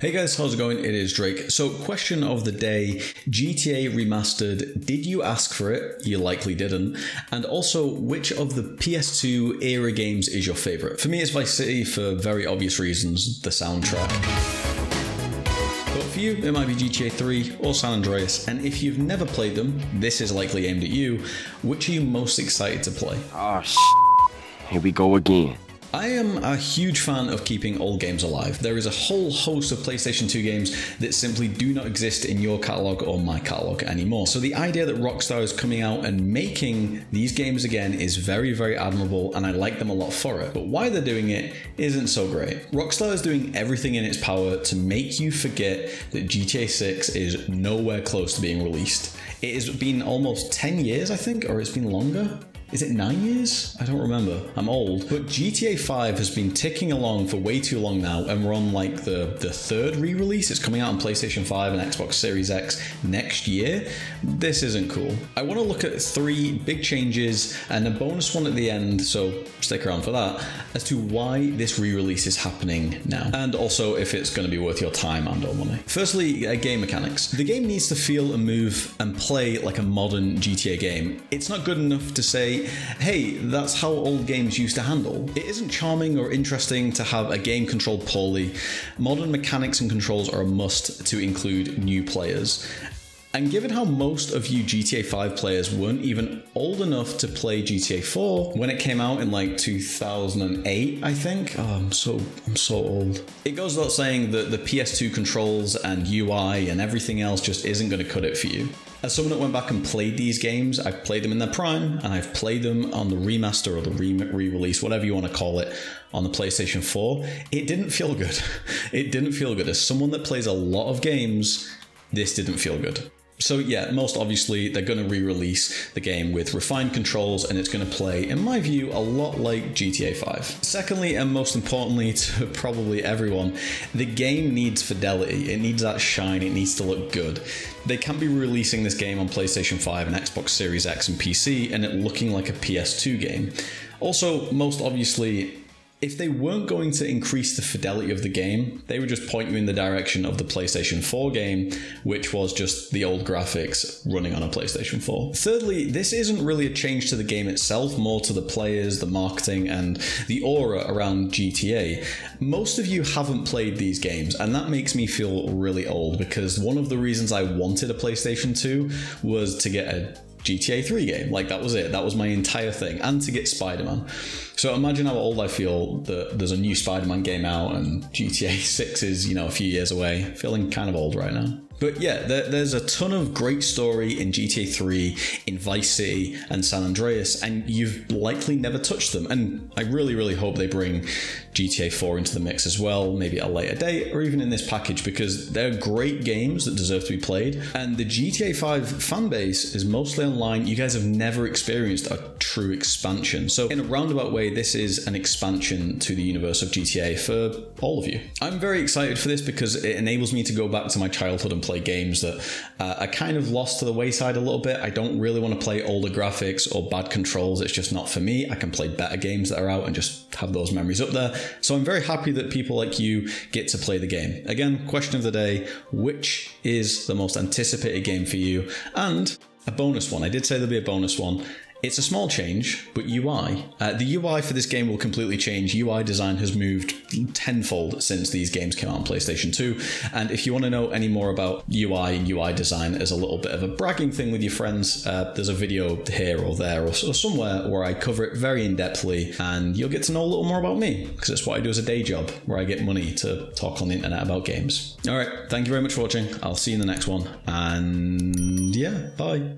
Hey guys, how's it going? It is Drake. So question of the day, GTA Remastered, did you ask for it? You likely didn't. And also, which of the PS2 era games is your favourite? For me, it's Vice City for very obvious reasons, the soundtrack. But for you, it might be GTA 3 or San Andreas. And if you've never played them, this is likely aimed at you. Which are you most excited to play? Oh, here we go again. I am a huge fan of keeping old games alive. There is a whole host of PlayStation 2 games that simply do not exist in your catalogue or my catalogue anymore. So the idea that Rockstar is coming out and making these games again is very, very admirable, and I like them a lot for it. But why they're doing it isn't so great. Rockstar is doing everything in its power to make you forget that GTA 6 is nowhere close to being released. It has been almost 10 years, I think, or it's been longer. Is it 9 years? I don't remember. I'm old. But GTA 5 has been ticking along for way too long now, and we're on like the third re-release. It's coming out on PlayStation 5 and Xbox Series X next year. This isn't cool. I want to look at 3 big changes and a bonus one at the end, so stick around for that, as to why this re-release is happening now, and also if it's going to be worth your time and or money. Firstly, game mechanics. The game needs to feel and move and play like a modern GTA game. It's not good enough to say, hey, that's how old games used to handle. It isn't charming or interesting to have a game controlled poorly. Modern mechanics and controls are a must to include new players. And given how most of you GTA 5 players weren't even old enough to play GTA 4 when it came out in like 2008, I think. Oh, I'm so old. It goes without saying that the PS2 controls and UI and everything else just isn't going to cut it for you. As someone that went back and played these games, I've played them in their prime, and I've played them on the remaster or the re-release, whatever you want to call it, on the PlayStation 4. It didn't feel good. It didn't feel good. As someone that plays a lot of games, this didn't feel good. So yeah, most obviously, they're going to re-release the game with refined controls, and it's going to play, in my view, a lot like GTA 5. Secondly, and most importantly to probably everyone, the game needs fidelity. It needs that shine. It needs to look good. They can't be releasing this game on PlayStation 5 and Xbox Series X and PC and it looking like a PS2 game. Also, most obviously, if they weren't going to increase the fidelity of the game, they would just point you in the direction of the PlayStation 4 game, which was just the old graphics running on a PlayStation 4. Thirdly, this isn't really a change to the game itself, more to the players, the marketing, and the aura around GTA. Most of you haven't played these games, and that makes me feel really old, because one of the reasons I wanted a PlayStation 2 was to get a GTA 3 game. Like, that was it. That was my entire thing. And to get Spider-Man. So imagine how old I feel that there's a new Spider-Man game out and GTA 6 is, a few years away. Feeling kind of old right now. But yeah, there's a ton of great story in GTA 3, in Vice City and San Andreas, and you've likely never touched them. And I really, really hope they bring GTA 4 into the mix as well, maybe at a later date, or even in this package, because they're great games that deserve to be played. And the GTA 5 fan base is mostly online. You guys have never experienced a true expansion. So in a roundabout way, this is an expansion to the universe of GTA for all of you. I'm very excited for this because it enables me to go back to my childhood and play games that are kind of lost to the wayside a little bit. I don't really want to play older graphics or bad controls. It's just not for me. I can play better games that are out and just have those memories up there. So I'm very happy that people like you get to play the game. Again, question of the day, which is the most anticipated game for you? And a bonus one. I did say there'll be a bonus one. It's a small change, but UI. The UI for this game will completely change. UI design has moved tenfold since these games came out on PlayStation 2. And if you want to know any more about UI and UI design as a little bit of a bragging thing with your friends, there's a video here or there or somewhere where I cover it very in-depthly, and you'll get to know a little more about me, because it's what I do as a day job, where I get money to talk on the internet about games. All right, thank you very much for watching. I'll see you in the next one. And yeah, bye.